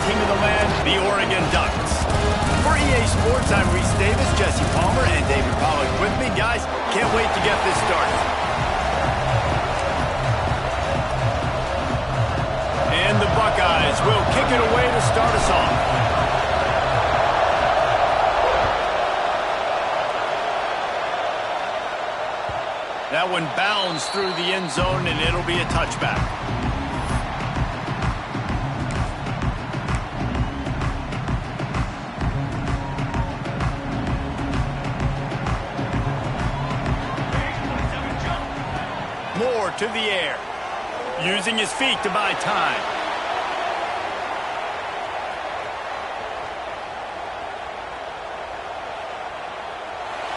team of the land, the Oregon Ducks. For EA Sports, I'm Reese Davis, Jesse Palmer, and David Pollack with me. Guys, can't wait to get this started. And the Buckeyes will kick it away to start us off. That one bounds through the end zone, and it'll be a touchback. Moore to the air, using his feet to buy time.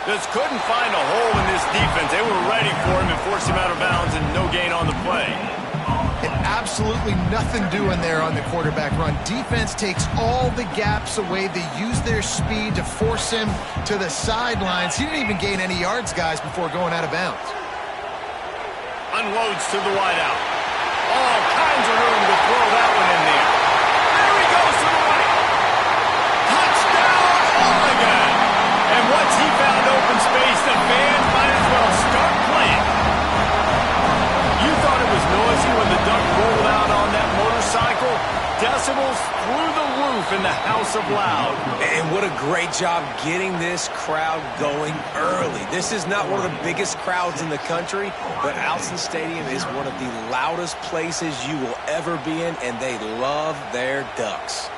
Just couldn't find a hole in this defense. They were ready for him and forced him out of bounds, and no gain on the play. And absolutely nothing doing there on the quarterback run. Defense takes all the gaps away. They use their speed to force him to the sidelines. He didn't even gain any yards, guys, before going out of bounds. Unloads to the wideout. All kinds of room to throw that one in there. There he goes to the right. Touchdown, Oregon! And once he found open space, the fans might as well start playing. You thought it was noisy when the Duck rolled out on that motorcycle? Decibels through the roof in the House of Loud. And what a great job getting this crowd going early. This is not one of the biggest crowds in the country, but Alson Stadium is one of the loudest places you will ever be in, and they love their Ducks.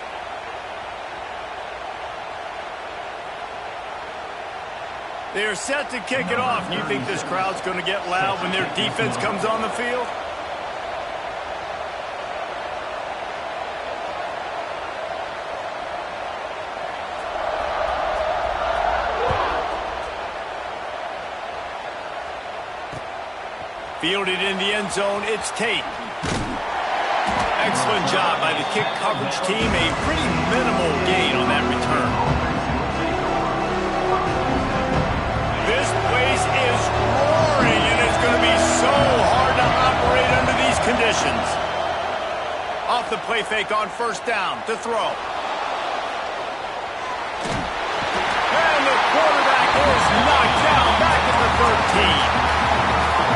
They're set to kick it off. You think this crowd's going to get loud when their defense comes on the field? Fielded in the end zone, it's Tate. Excellent job by the kick coverage team. A pretty minimal gain on that return. This place is roaring, and it's going to be so hard to operate under these conditions. Off the play fake on first down to throw. And the quarterback is knocked down back at the 13.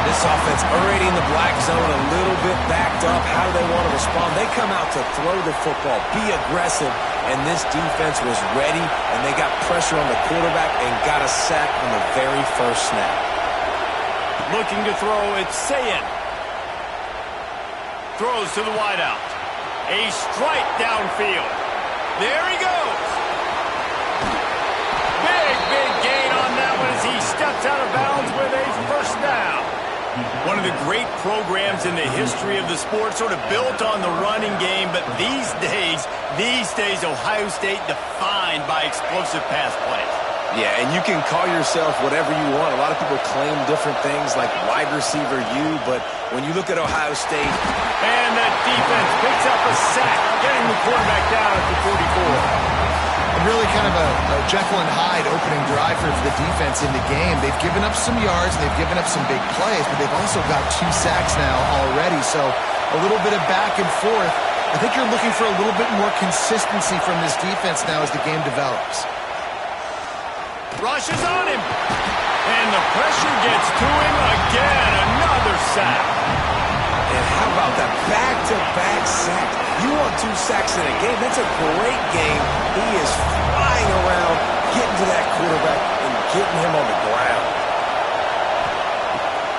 This offense already in the black zone, a little bit backed up. How do they want to respond? They come out to throw the football, be aggressive, and this defense was ready, and they got pressure on the quarterback and got a sack on the very first snap. Looking to throw, it's Ncaa. Throws to the wideout. A strike downfield. There he goes. Big gain on that one as he steps out of bounds with a first down. One of the great programs in the history of the sport, sort of built on the running game, but these days, Ohio State defined by explosive pass plays. Yeah, and you can call yourself whatever you want. A lot of people claim different things like wide receiver U, but when you look at Ohio State... And the defense picks up a sack, getting the quarterback down at the 44. Really kind of a Jekyll and Hyde opening drive for the defense in the game. They've given up some yards, and they've given up some big plays, but they've also got 2 sacks now already, so a little bit of back and forth. I think you're looking for a little bit more consistency from this defense now as the game develops. Rushes on him, and the pressure gets to him again. Another sack. And how about that back-to-back sack? You want 2 sacks in a game, that's a great game. He is flying around, getting to that quarterback and getting him on the ground.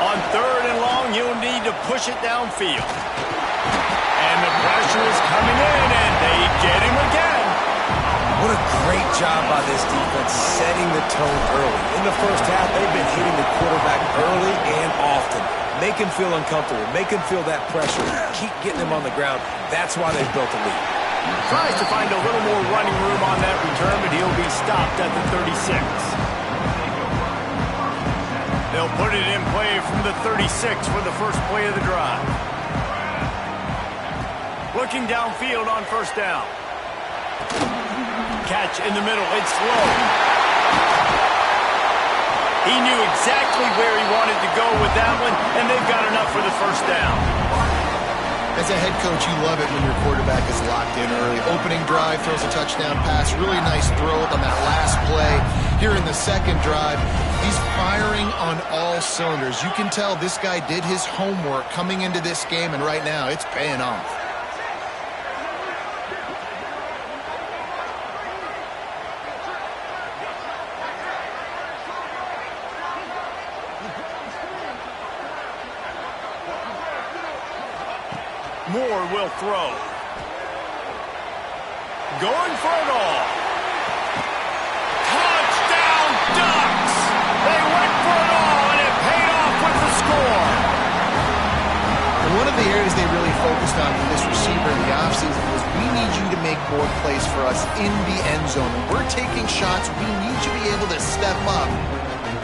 On 3rd and long, he'll need to push it downfield. And the pressure is coming in, and they get him again. What a great job by this defense setting the tone early. In the first half, they've been hitting the quarterback early and often. Make him feel uncomfortable. Make him feel that pressure. Keep getting him on the ground. That's why they've built a lead. Tries to find a little more running room on that return, but he'll be stopped at the 36. They'll put it in play from the 36 for the first play of the drive. Looking downfield on first down. Catch in the middle. It's low. He knew exactly where he wanted to go with that one, and they've got enough for the first down. As a head coach, you love it when your quarterback is live. locked in early. Opening drive, throws a touchdown pass. Really nice throw on that last play. Here in the second drive, he's firing on all cylinders. You can tell this guy did his homework coming into this game, and right now it's paying off. Moore will throw. Going for it all. Touchdown Ducks! They went for it all, and it paid off with the score. And one of the areas they really focused on with this receiver in the offseason was, we need you to make more plays for us in the end zone. When we're taking shots, we need you to be able to step up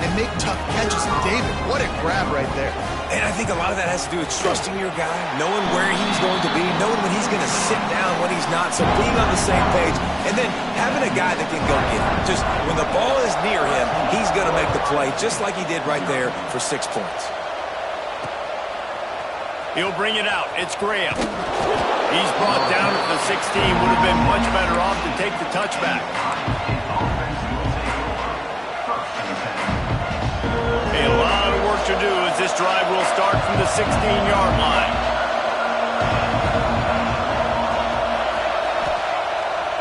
and make tough catches. And David, what a grab right there. And I think a lot of that has to do with trusting your guy, knowing where he's going to be, knowing when he's going to sit down, when he's not, so being on the same page, and then having a guy that can go get it. Just when the ball is near him, he's going to make the play, just like he did right there for 6 points. He'll bring it out. It's Graham. He's brought down at the 16. Would have been much better off to take the touchback. A lot of work to do as this drive will start from the 16-yard line.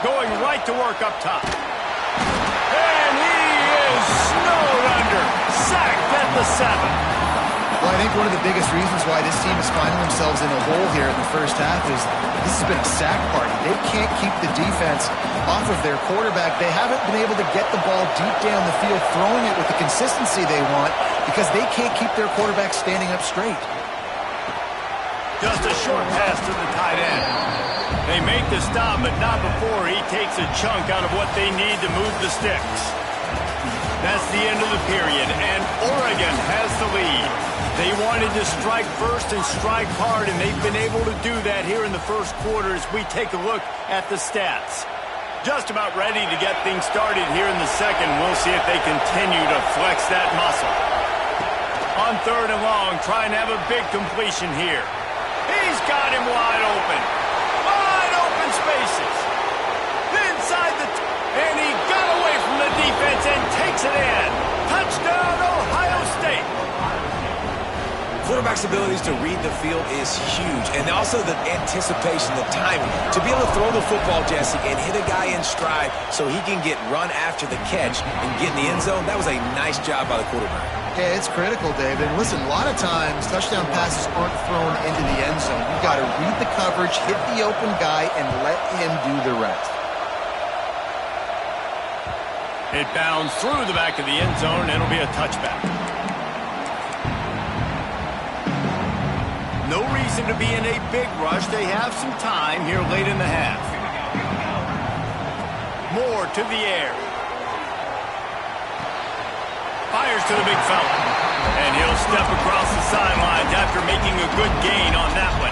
Going right to work up top. And he is snowed under. Sacked at the 7. Well, I think one of the biggest reasons why this team is finding themselves in a hole here in the first half is this has been a sack party. They can't keep the defense off of their quarterback. They haven't been able to get the ball deep down the field, throwing it with the consistency they want, because they can't keep their quarterback standing up straight. Just a short pass to the tight end. They make the stop, but not before he takes a chunk out of what they need to move the sticks. That's the end of the period, and Oregon has the lead. They wanted to strike first and strike hard, and they've been able to do that here in the first quarter as we take a look at the stats. Just about ready to get things started here in the second. We'll see if they continue to flex that muscle. On 3rd and long, trying to have a big completion here. He's got him wide open. Wide open spaces. Inside the... and he got away from the defense and takes it in. Touchdown, Ohio State. Quarterback's abilities to read the field is huge, and also the anticipation, the timing. To be able to throw the football, Jesse, and hit a guy in stride so he can get run after the catch and get in the end zone, that was a nice job by the quarterback. Yeah, it's critical, David. And listen, a lot of times touchdown passes aren't thrown into the end zone. You've got to read the coverage, hit the open guy, and let him do the rest. It bounds through the back of the end zone, and it'll be a touchback. No reason to be in a big rush. They have some time here late in the half. Moore to the air. Fires to the big fella. And he'll step across the sidelines after making a good gain on that one.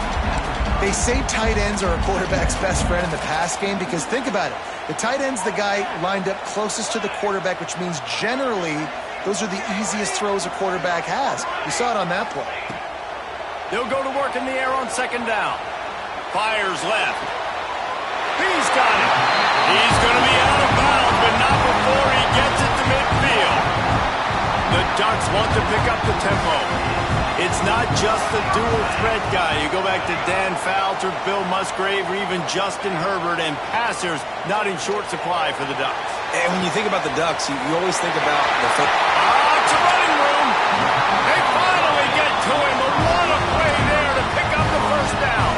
They say tight ends are a quarterback's best friend in the pass game because think about it. The tight end's the guy lined up closest to the quarterback, which means generally those are the easiest throws a quarterback has. You saw it on that play. They'll go to work in the air on 2nd down. Fires left. He's got it. He's going to be out of bounds, but not before he gets it to midfield. The Ducks want to pick up the tempo. It's not just the dual threat guy. You go back to Dan Fouts or Bill Musgrave or even Justin Herbert, and passers not in short supply for the Ducks. And when you think about the Ducks, you always think about the football. It's a running room. They finally get to him. What a play there to pick up the first down.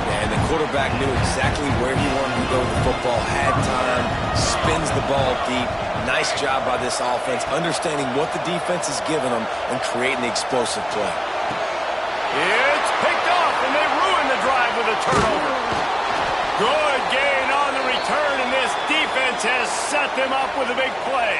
And the quarterback knew exactly where he wanted to go with the football, had time, spins the ball deep. Nice job by this offense, understanding what the defense is giving them and creating the explosive play. It's picked off, and they ruin the drive with a turnover. Good gain on the return, and this defense has set them up with a big play.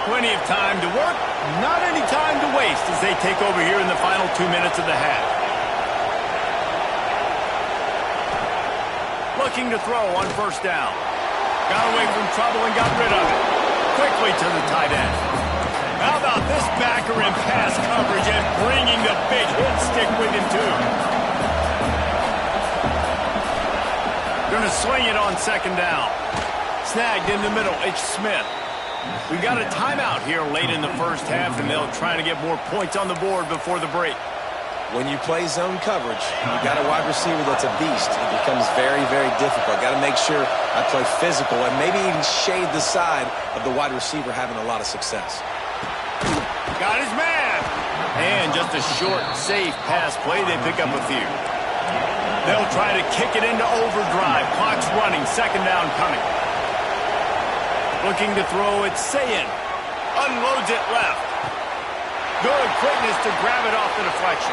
Plenty of time to work, not any time to waste as they take over here in the final 2 minutes of the half. Looking to throw on first down. Got away from trouble and got rid of it. Quickly to the tight end. How about this backer in pass coverage and bringing the big hit stick with him, too. Going to swing it on second down. Snagged in the middle. It's Smith. We got a timeout here late in the first half, and they'll try to get more points on the board before the break. When you play zone coverage, you got a wide receiver that's a beast. It becomes very, very difficult. Got to make sure I play physical and maybe even shade the side of the wide receiver having a lot of success. Got his man. And just a short, safe pass play. They pick up a few. They'll try to kick it into overdrive. Clock's running. Second down coming. Looking to throw it. Sayin. Unloads it left. Good quickness to grab it off the deflection.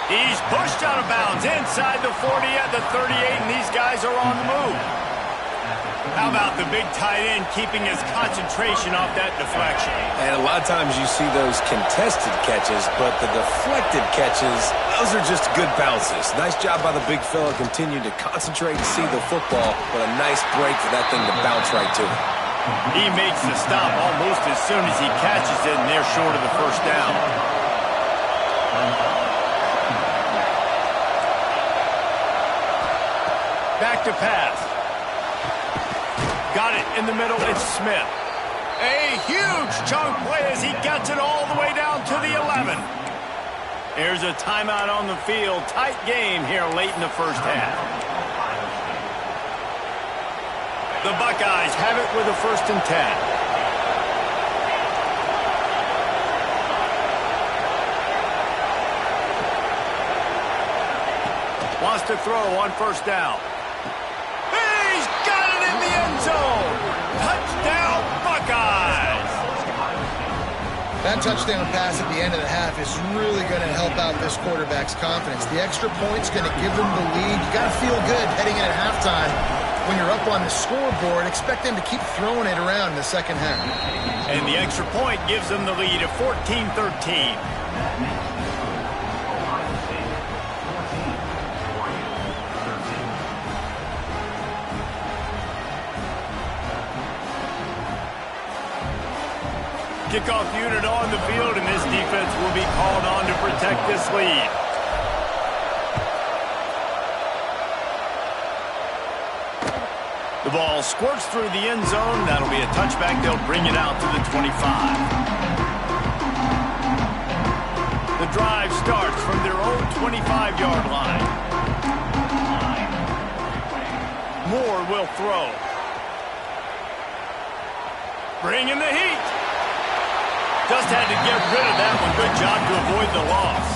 He's pushed out of bounds inside the 40 at the 38, and these guys are on the move. How about the big tight end keeping his concentration off that deflection? And a lot of times you see those contested catches, but the deflected catches, those are just good bounces. Nice job by the big fella, continue to concentrate and see the football, but a nice break for that thing to bounce right to him. He makes the stop almost as soon as he catches it, and they're short of the first down. Back to pass. Got it in the middle. It's Smith. A huge chunk play as he gets it all the way down to the 11. Here's a timeout on the field. Tight game here late in the first half. The Buckeyes have it with a 1st and 10. Wants to throw on first down. He's got it in the end zone. Touchdown, Buckeyes. That touchdown pass at the end of the half is really going to help out this quarterback's confidence. The extra point's going to give them the lead. You got to feel good heading in at halftime. When you're up on the scoreboard, expect them to keep throwing it around in the second half. And the extra point gives them the lead of 14-13. Kickoff unit on the field, and this defense will be called on to protect this lead. The ball squirts through the end zone. That'll be a touchback. They'll bring it out to the 25. The drive starts from their own 25-yard line. Moore will throw. Bringing the heat. Just had to get rid of that one. Good job to avoid the loss.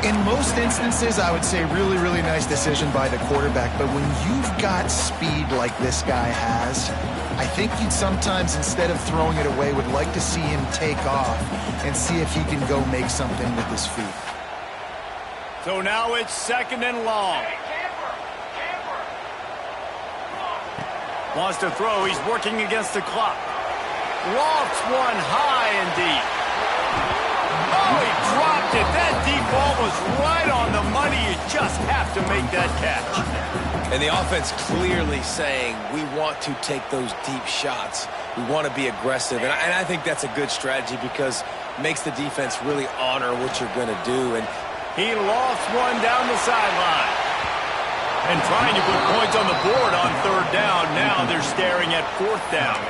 In most instances, I would say really, really nice decision by the quarterback. But when you've got speed like this guy has, I think you'd sometimes, instead of throwing it away, would like to see him take off and see if he can go make something with his feet. So now it's 2nd and long. Wants to throw. He's working against the clock. Lofts one high and deep. Oh, he dropped it. That deep ball was right on the money. You just have to make that catch. And the offense clearly saying, we want to take those deep shots. We want to be aggressive. And I think that's a good strategy because it makes the defense really honor what you're going to do. And he lost one down the sideline. And trying to put points on the board on 3rd down. Now they're staring at 4th down.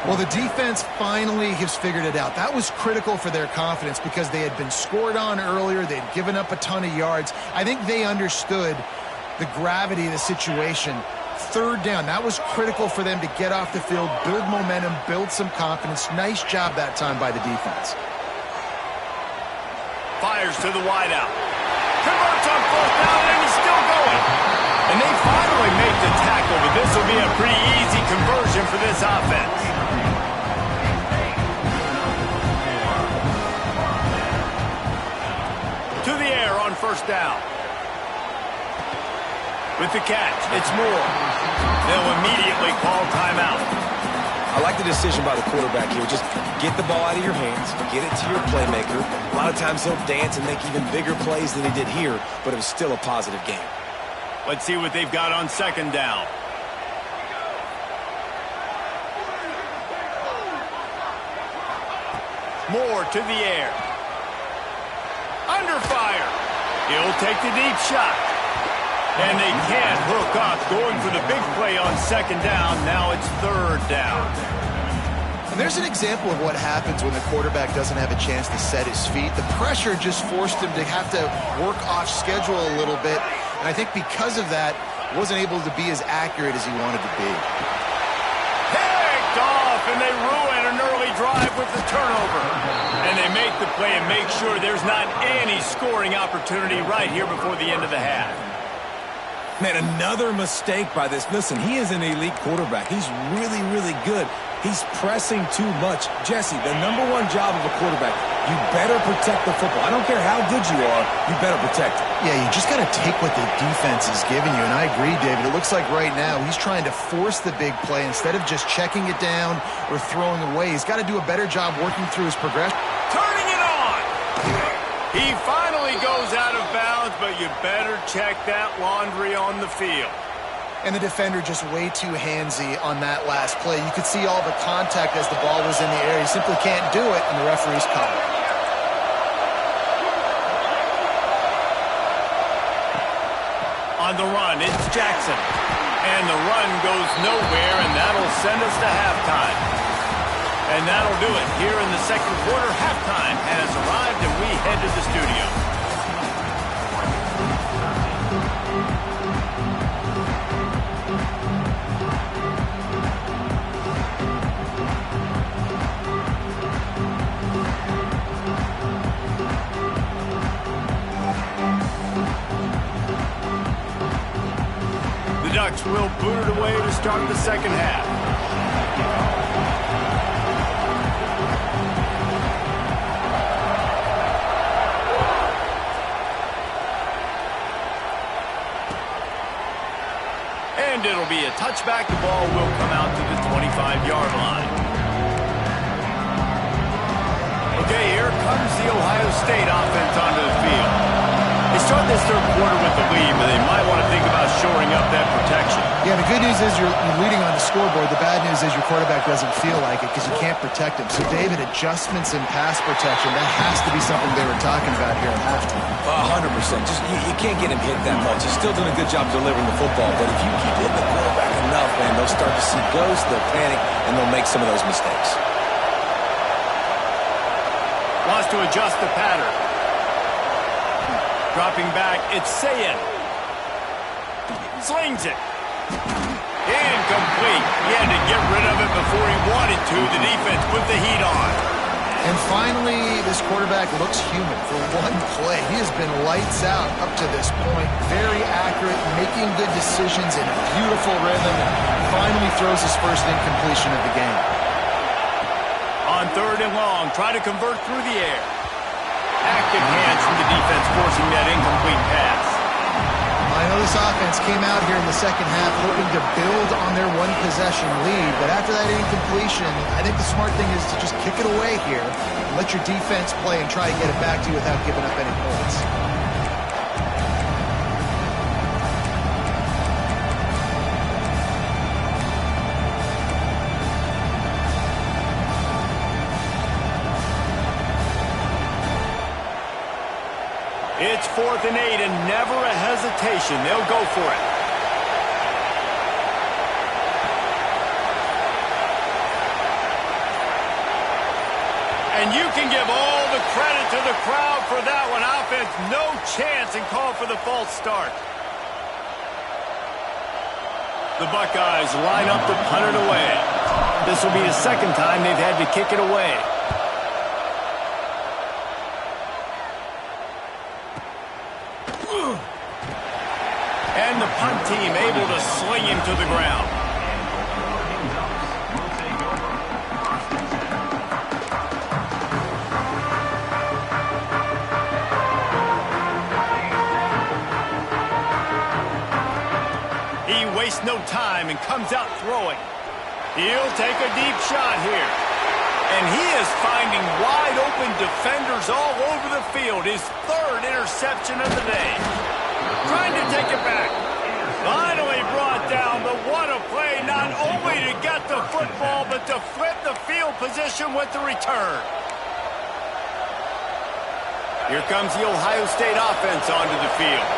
Well, the defense finally has figured it out. That was critical for their confidence because they had been scored on earlier. They'd given up a ton of yards. I think they understood the gravity of the situation. 3rd down, that was critical for them to get off the field, build momentum, build some confidence. Nice job that time by the defense. Fires to the wideout. Converts on 4th down, and he's still going. And they finally make the tackle, but this will be a pretty easy conversion for this offense. To the air on 1st down. With the catch, it's Moore. They'll immediately call timeout. I like the decision by the quarterback here. Just get the ball out of your hands, get it to your playmaker. A lot of times he'll dance and make even bigger plays than he did here, but it was still a positive game. Let's see what they've got on second down. Moore to the air. Under fire. He'll take the deep shot. And they can't hook up, going for the big play on second down. Now it's third down. And there's an example of what happens when the quarterback doesn't have a chance to set his feet. The pressure just forced him to have to work off schedule a little bit. And I think because of that, wasn't able to be as accurate as he wanted to be. Picked off, and they ruin an early drive with the turnover. And they make the play and make sure there's not any scoring opportunity right here before the end of the half. Man, another mistake by this. Listen, he is an elite quarterback. He's really, really good. He's pressing too much. Jesse, the number one job of a quarterback, you better protect the football. I don't care how good you are, you better protect it. Yeah, you just got to take what the defense is giving you. And I agree, David. It looks like right now he's trying to force the big play instead of just checking it down or throwing away. He's got to do a better job working through his progression. Turning it on! He finally goes out of bounds, but you better check that laundry on the field. And the defender just way too handsy on that last play. You could see all the contact as the ball was in the air. He simply can't do it, and the referee's calling. On the run, it's Jackson. And the run goes nowhere, and that'll send us to halftime. And that'll do it. Here in the second quarter, halftime has arrived, and we head to the studio. The Ducks will boot it away to start the second half. And it'll be a touchback. The ball will come out to the 25-yard line. Okay, here comes the Ohio State offense onto the field. They start this third quarter with the lead, but they might want to think about shoring up that protection. Yeah, the good news is you're leading on the scoreboard. The bad news is your quarterback doesn't feel like it because you can't protect him. So, David, adjustments in pass protection, that has to be something they were talking about here at halftime. 100%. Just you can't get him hit that much. He's still doing a good job delivering the football, but if you keep hitting the quarterback enough, man, they'll start to see ghosts, they'll panic, and they'll make some of those mistakes. Wants to adjust the pattern. Dropping back, it's Ncaa. Slings it. Incomplete. He had to get rid of it before he wanted to. The defense put the heat on. And finally, this quarterback looks human for one play. He has been lights out up to this point. Very accurate, making good decisions in a beautiful rhythm, and finally throws his first incompletion of the game. On third and long, try to convert through the air. Active hands from the defense forcing that incomplete pass. I know this offense came out here in the second half hoping to build on their one-possession lead, but after that incompletion, I think the smart thing is to just kick it away here and let your defense play and try to get it back to you without giving up any points. It's 4th and 8 and never a hesitation. They'll go for it. And you can give all the credit to the crowd for that one. Offense, no chance, and call for the false start. The Buckeyes line up to punt it away. This will be the second time they've had to kick it away. And the punt team able to sling him to the ground. He wastes no time and comes out throwing. He'll take a deep shot here. And he is finding wide open defenders all over the field. His third interception of the day. Trying to take it back. Finally brought down, but what a play, not only to get the football, but to flip the field position with the return. Here comes the Ohio State offense onto the field.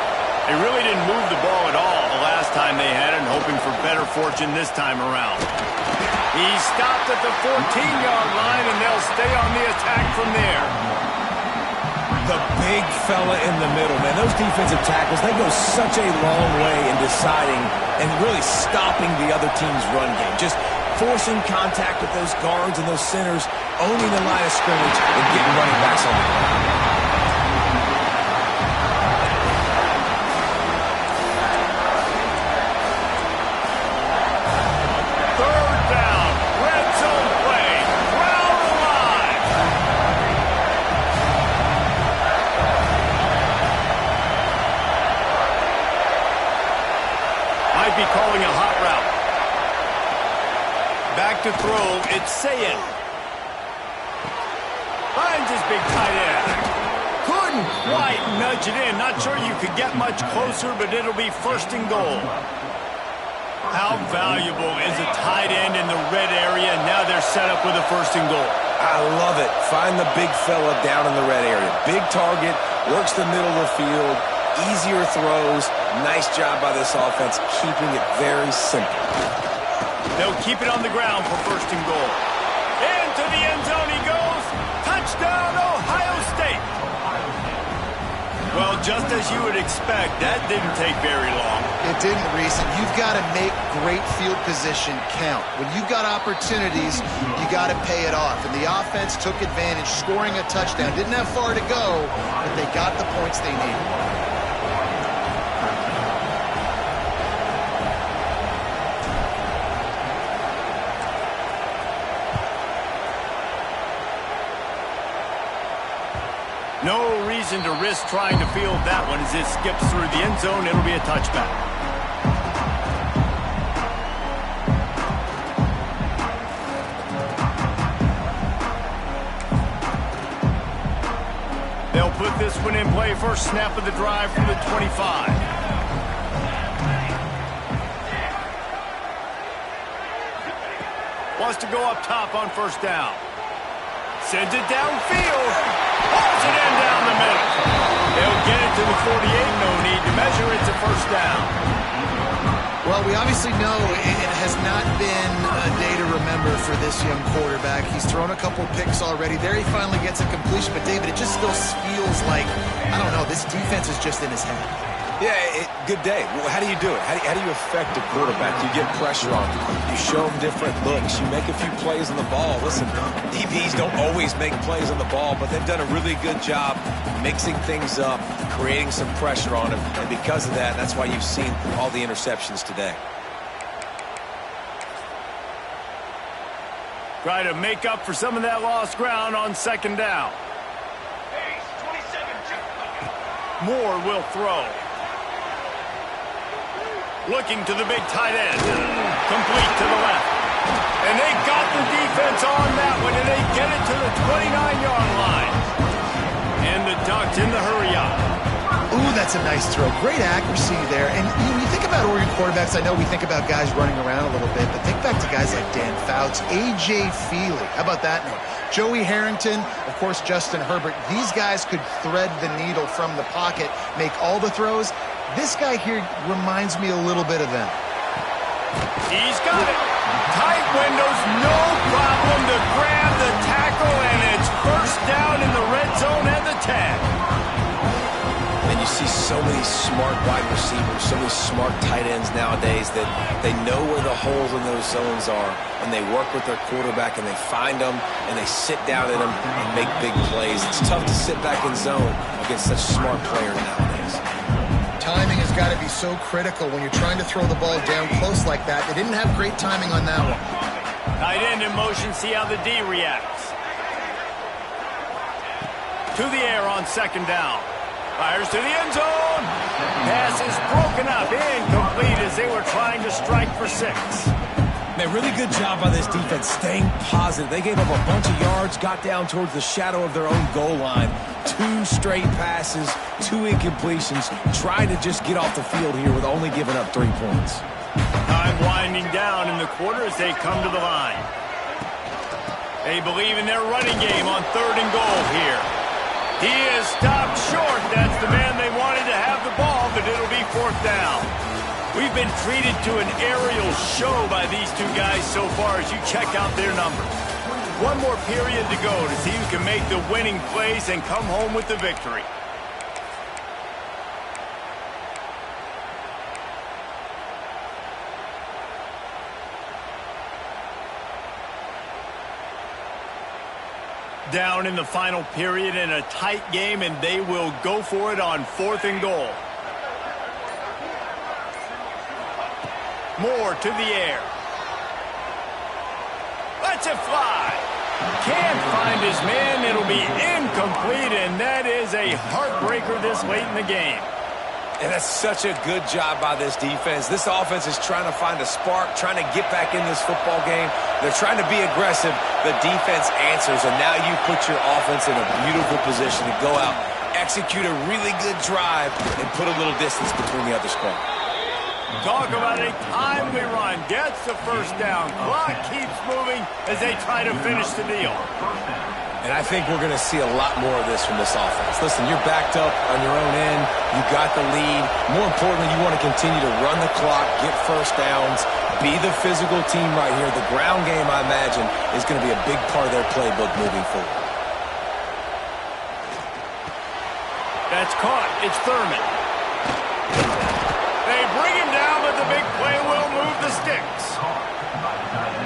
They really didn't move the ball at all the last time they had it, and hoping for better fortune this time around. He stopped at the 14-yard line, and they'll stay on the attack from there. The big fella in the middle, man. Those defensive tackles, they go such a long way in deciding and really stopping the other team's run game. Just forcing contact with those guards and those centers, owning the line of scrimmage, and getting running backs on the ground. Calling a hot route. Back to throw, it's Ncaa. Finds his big tight end. Couldn't quite nudge it in. Not sure you could get much closer, but it'll be first and goal. How valuable is a tight end in the red area? Now they're set up with a first and goal. I love it. Find the big fella down in the red area. Big target, works the middle of the field. Easier throws. Nice job by this offense, keeping it very simple. They'll keep it on the ground for first and goal. Into the end zone he goes. Touchdown, Ohio State. Well, just as you would expect, that didn't take very long. It didn't, Reese. You've got to make great field position count. When you've got opportunities, you got to pay it off. And the offense took advantage, scoring a touchdown. Didn't have far to go, but they got the points they needed. No reason to risk trying to field that one. As it skips through the end zone, it'll be a touchback. They'll put this one in play. First snap of the drive from the 25. Wants to go up top on first down. Sends it downfield. Pulls it in down the middle. They'll get it to the 48. No need to measure. It's a first down. Well, we obviously know it has not been a day to remember for this young quarterback. He's thrown a couple picks already. There he finally gets a completion. But, David, it just still feels like, I don't know, this defense is just in his head. Yeah, good day. Well, how do you do it? How do you affect a quarterback? You get pressure on him. You show him different looks. You make a few plays on the ball. Listen, DBs don't always make plays on the ball, but they've done a really good job mixing things up, creating some pressure on him. And because of that, that's why you've seen all the interceptions today. Try to make up for some of that lost ground on second down. Moore will throw. Looking to the big tight end. Complete to the left. And they got the defense on that one, and they get it to the 29-yard line. And the Ducks in the hurry-up. Ooh, that's a nice throw. Great accuracy there. And when you think about Oregon quarterbacks, I know we think about guys running around a little bit, but think back to guys like Dan Fouts, A.J. Feely. How about that name? Joey Harrington, of course, Justin Herbert. These guys could thread the needle from the pocket, make all the throws. This guy here reminds me a little bit of them. He's got it. Tight windows, no problem to grab the tackle, and it's first down in the red zone and the 10. And you see so many smart wide receivers, so many smart tight ends nowadays that they know where the holes in those zones are, and they work with their quarterback, and they find them, and they sit down in them and make big plays. It's tough to sit back in zone against such smart players nowadays. Timing has got to be so critical when you're trying to throw the ball down close like that. They didn't have great timing on that one. Tight end in motion, see how the D reacts. To the air on second down. Fires to the end zone. Pass is broken up. Incomplete as they were trying to strike for 6. Man, really good job by this defense staying positive. They gave up a bunch of yards, got down towards the shadow of their own goal line. 2 straight passes, 2 incompletions, trying to just get off the field here with only giving up 3 points. Time winding down in the quarter as they come to the line. They believe in their running game on 3rd and goal here. He is stopped short. That's the man they wanted to have the ball, but it'll be 4th down. We've been treated to an aerial show by these two guys so far as you check out their numbers. One more period to go to see who can make the winning plays and come home with the victory. Down in the final period in a tight game, and they will go for it on 4th and goal. Moore to the air. Lets it fly. Can't find his man. It'll be incomplete, and that is a heartbreaker this late in the game. And that's such a good job by this defense. This offense is trying to find a spark, trying to get back in this football game. They're trying to be aggressive. The defense answers, and now you put your offense in a beautiful position to go out, execute a really good drive, and put a little distance between the other squad. Talk about a timely run. Gets the 1st down. Clock keeps moving as they try to finish the deal. And I think we're going to see a lot more of this from this offense. Listen, you're backed up on your own end. You got the lead. More importantly, you want to continue to run the clock, get 1st downs, be the physical team right here. The ground game, I imagine, is going to be a big part of their playbook moving forward. That's caught. It's Thurman. They bring him down, but the big play will move the sticks.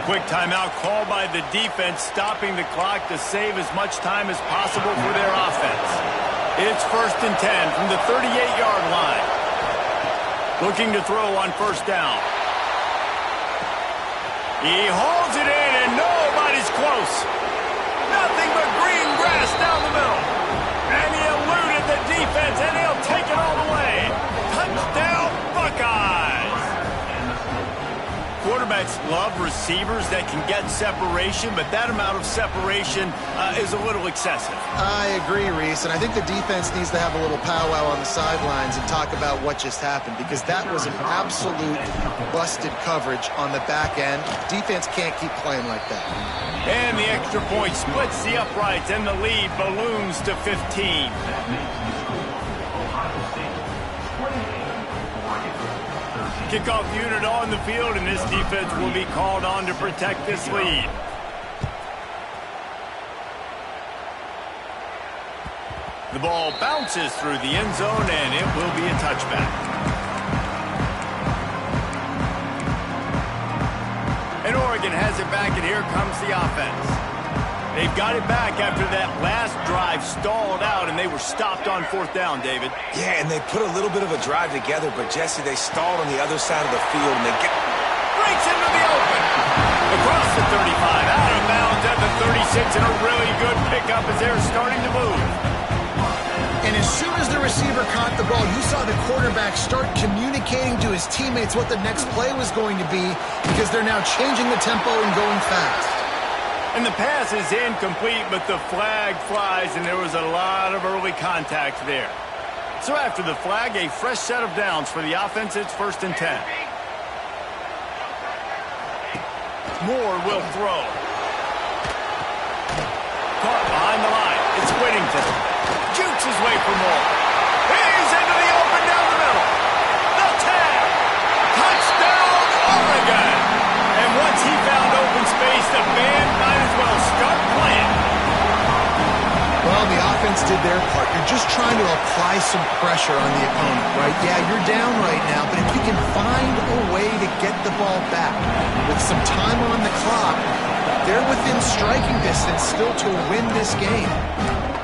Quick timeout called by the defense, stopping the clock to save as much time as possible for their offense. It's 1st and 10 from the 38-yard line. Looking to throw on 1st down. He hauls it in, and nobody's close. Nothing but green grass down the middle. And he eluded the defense, and he'll take it all the way. Touchdown, Buckeyes! Quarterbacks love receivers that can get separation, but that amount of separation is a little excessive. I agree, Reese, and I think the defense needs to have a little powwow on the sidelines and talk about what just happened, because that was an absolute busted coverage on the back end. Defense can't keep playing like that. And the extra point splits the uprights, and the lead balloons to 15. Kickoff unit on the field, and this defense will be called on to protect this lead. The ball bounces through the end zone, and it will be a touchback. And Oregon has it back, and here comes the offense. They've got it back after that last drive stalled out, and they were stopped on 4th down, David. Yeah, and they put a little bit of a drive together, but, Jesse, they stalled on the other side of the field, and they get... Breaks into the open. Across the 35, out of bounds at the 36, and a really good pickup as they're starting to move. And as soon as the receiver caught the ball, you saw the quarterback start communicating to his teammates what the next play was going to be, because they're now changing the tempo and going fast. And the pass is incomplete, but the flag flies, and there was a lot of early contact there. So after the flag, a fresh set of downs for the offense. It's 1st and 10. Moore will throw. Caught behind the line. It's Whittington. Jukes his way for Moore. He's into the open down the middle. The tag. Touchdown, Oregon. And once he found open space, the band might as well start playing. Well, the offense did their part. You're just trying to apply some pressure on the opponent, right? Yeah, you're down right now, but if you can find a way to get the ball back with some time on the clock, they're within striking distance still to win this game.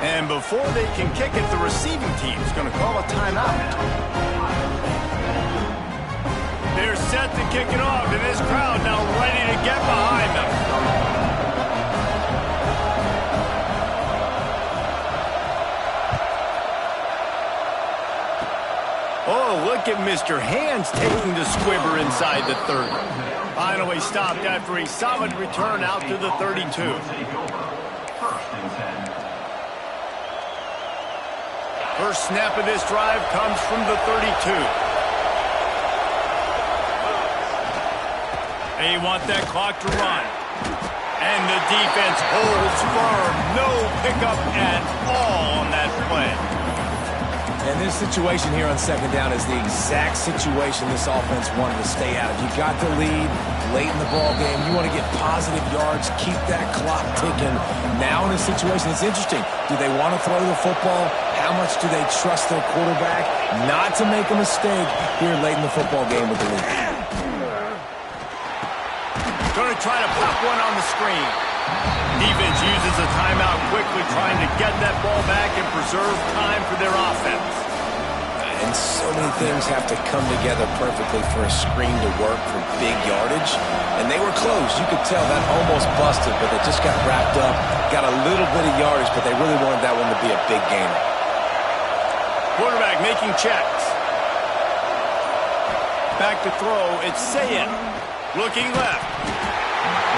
And before they can kick it, the receiving team's going to call a timeout. They're set to kick it off, and this crowd now ready to get behind them. Oh, look at Mr. Hands taking the squibber inside the 30. Finally stopped after a solid return out to the 32. First snap of this drive comes from the 32. They want that clock to run. And the defense holds firm. No pickup at all on that play. And this situation here on second down is the exact situation this offense wanted to stay out of. You got the lead late in the ball game. You want to get positive yards, keep that clock ticking. Now in this situation, it's interesting. Do they want to throw the football? How much do they trust their quarterback not to make a mistake here late in the football game with the lead? Going to try to pop one on the screen. Defense uses a timeout quickly, trying to get that ball back and preserve time for their offense. And so many things have to come together perfectly for a screen to work for big yardage. And they were close. You could tell that almost busted, but they just got wrapped up, got a little bit of yardage, but they really wanted that one to be a big gainer. Quarterback making checks. Back to throw, it's Ncaa. Looking left.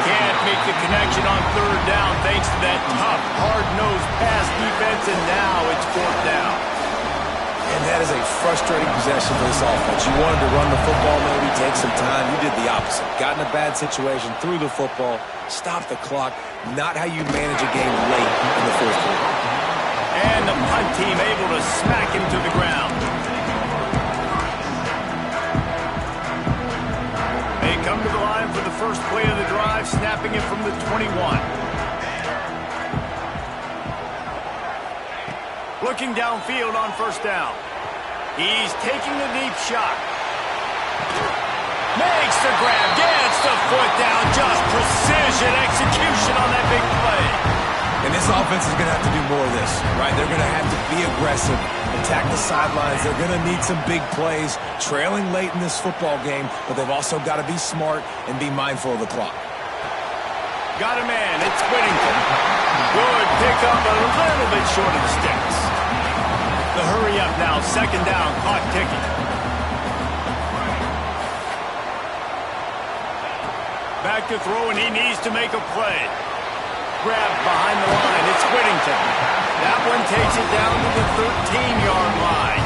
Can't make the connection on third down thanks to that tough, hard-nosed pass defense, and now it's fourth down. And that is a frustrating possession for this offense. You wanted to run the football, maybe take some time. You did the opposite. Got in a bad situation, threw the football, stopped the clock. Not how you manage a game late in the fourth quarter. And the punt team able to smack him to the ground. They come to the line for the first play of the drive, snapping it from the 21. Looking downfield on first down. He's taking the deep shot. Makes the grab, gets the foot down, just precision execution on that big play. And this offense is going to have to do more of this, right? They're going to have to be aggressive, attack the sidelines. They're going to need some big plays, trailing late in this football game, but they've also got to be smart and be mindful of the clock. Got a man, it's Whittington. Good pickup, a little bit short of the sticks. The hurry up now, second down, clock ticking. Back to throw, and he needs to make a play. Grab behind the line, it's Whittington. That one takes it down to the 13-yard line.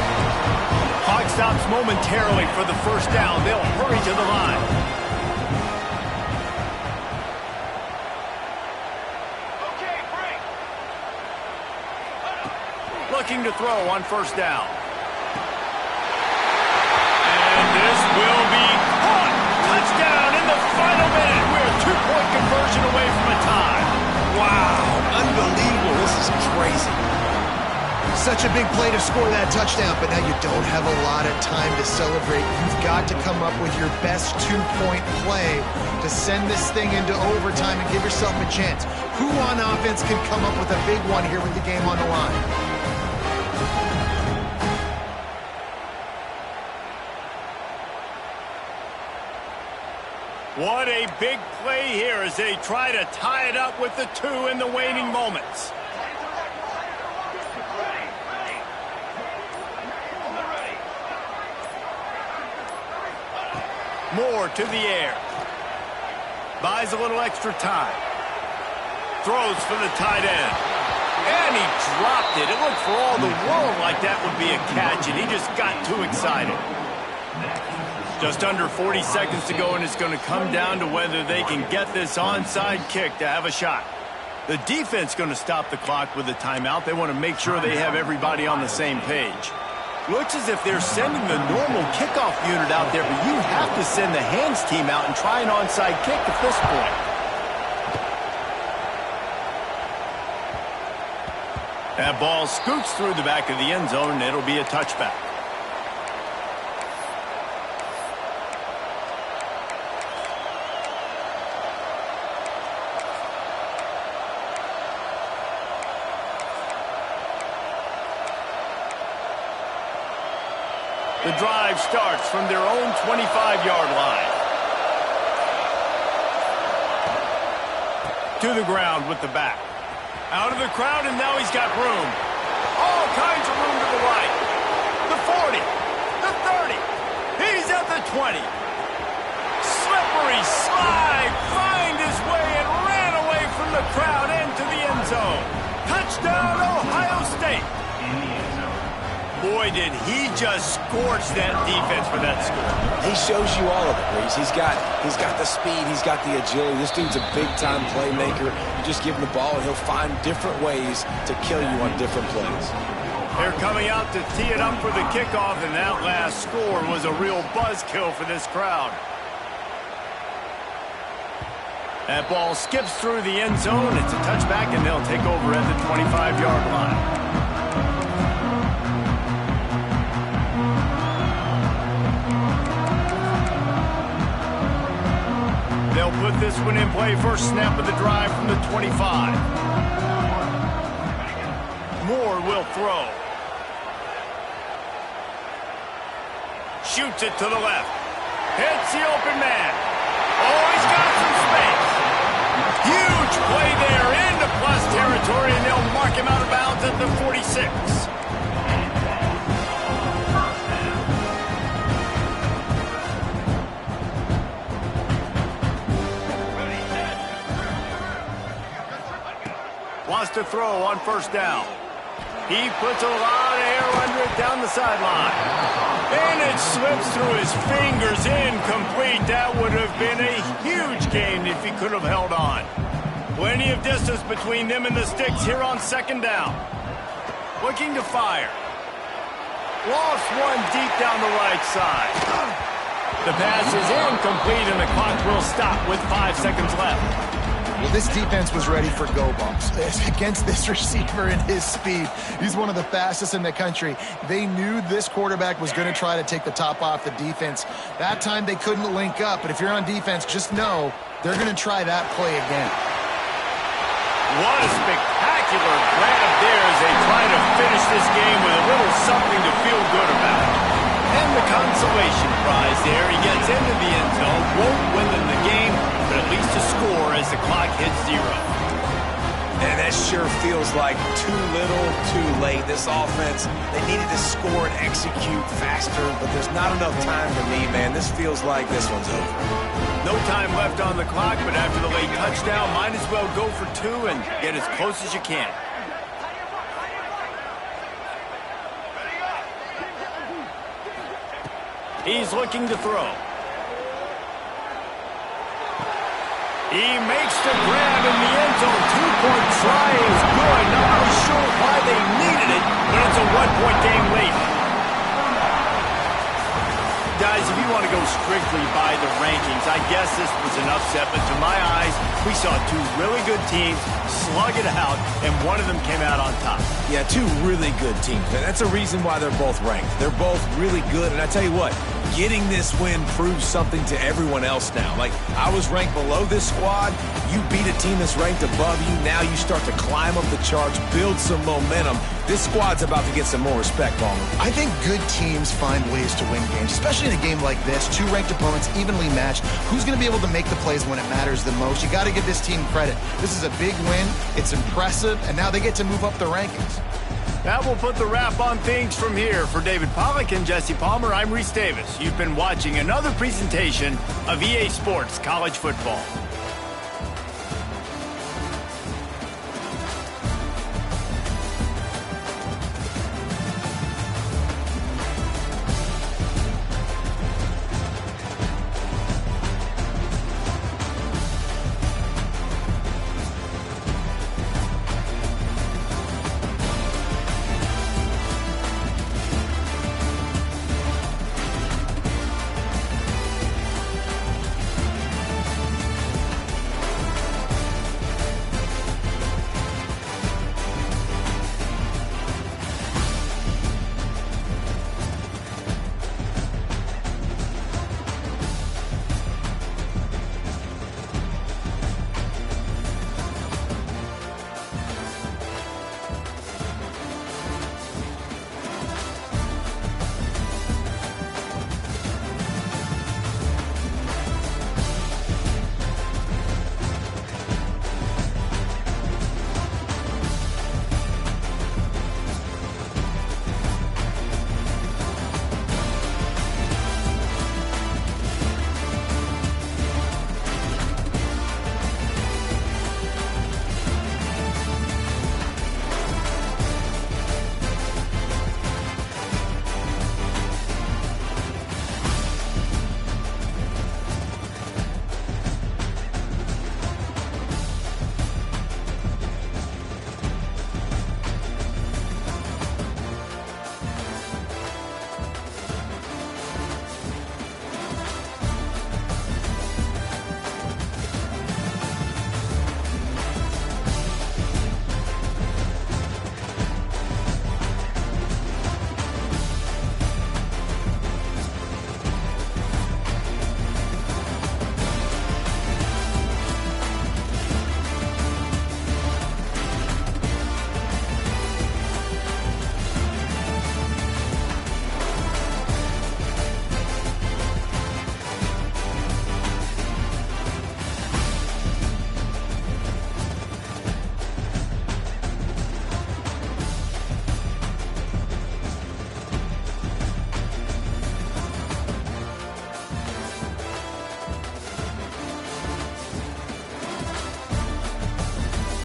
Clock stops momentarily for the first down. They'll hurry to the line. Okay, break. Looking to throw on first down. And this will be caught. Touchdown in the final minute. We're a two-point conversion away from a tie. Wow, unbelievable. This is crazy. Such a big play to score that touchdown, but now you don't have a lot of time to celebrate. You've got to come up with your best two-point play to send this thing into overtime and give yourself a chance. Who on offense can come up with a big one here with the game on the line? What a big play here as they try to tie it up with the two in the waning moments. Moore to the air. Buys a little extra time. Throws for the tight end. And he dropped it. It looked for all the world like that would be a catch, and he just got too excited. Just under 40 seconds to go, and it's going to come down to whether they can get this onside kick to have a shot. The defense going to stop the clock with a timeout. They want to make sure they have everybody on the same page. Looks as if they're sending the normal kickoff unit out there, but you have to send the hands team out and try an onside kick at this point. That ball scoots through the back of the end zone, and it'll be a touchback. The drive starts from their own 25-yard line. To the ground with the back. Out of the crowd, and now he's got room. All kinds of room to the right. The 40. The 30. He's at the 20. Slippery crowd into the end zone. Touchdown, Ohio State. Boy, did he just scorch that defense for that score. He shows you all of it, Reese. He's got the speed. He's got the agility. This dude's a big-time playmaker. You just give him the ball, and he'll find different ways to kill you on different plays. They're coming out to tee it up for the kickoff, and that last score was a real buzzkill for this crowd. That ball skips through the end zone. It's a touchback, and they'll take over at the 25-yard line. They'll put this one in play. First snap of the drive from the 25. Moore will throw. Shoots it to the left. Hits the open man. Oh, he's got some space. Huge play there into plus territory, and they'll mark him out of bounds at the 46. Wants to throw on first down. He puts a lot of air under it down the sideline. And it slips through his fingers, incomplete. That would have been a huge gain if he could have held on. Plenty of distance between them and the sticks here on second down. Looking to fire. Lost one deep down the right side. The pass is incomplete, and the clock will stop with 5 seconds left. Well, this defense was ready for go balls against this receiver and his speed. He's one of the fastest in the country. They knew this quarterback was going to try to take the top off the defense. That time they couldn't link up, but if you're on defense, just know they're going to try that play again. What a spectacular grab there as they try to finish this game with a little something to feel good about. And the consolation prize there. He gets into the end zone, won't win them the game, but at least a score as the clock hits 0. And that sure feels like too little, too late. This offense, they needed to score and execute faster, but there's not enough time for me, man. This feels like this one's over. No time left on the clock, but after the late touchdown, might as well go for 2 and get as close as you can. He's looking to throw. He makes the grab in the end zone. 2-point try is good. Not really sure why they needed it, but it's a 1-point game late. Guys, if you want to go strictly by the rankings, I guess this was an upset, but to my eyes, we saw 2 really good teams slug it out, and one of them came out on top. Yeah, 2 really good teams. And that's a reason why they're both ranked. They're both really good, and I tell you what, getting this win proves something to everyone else now. Like, I was ranked below this squad. You beat a team that's ranked above you. Now you start to climb up the charts, build some momentum. This squad's about to get some more respect, Palmer. I think good teams find ways to win games, especially in a game like this. 2 ranked opponents, evenly matched. Who's going to be able to make the plays when it matters the most? You got to give this team credit. This is a big win. It's impressive, and now they get to move up the rankings. That will put the wrap on things from here. For David Pollack and Jesse Palmer, I'm Reese Davis. You've been watching another presentation of EA Sports College Football.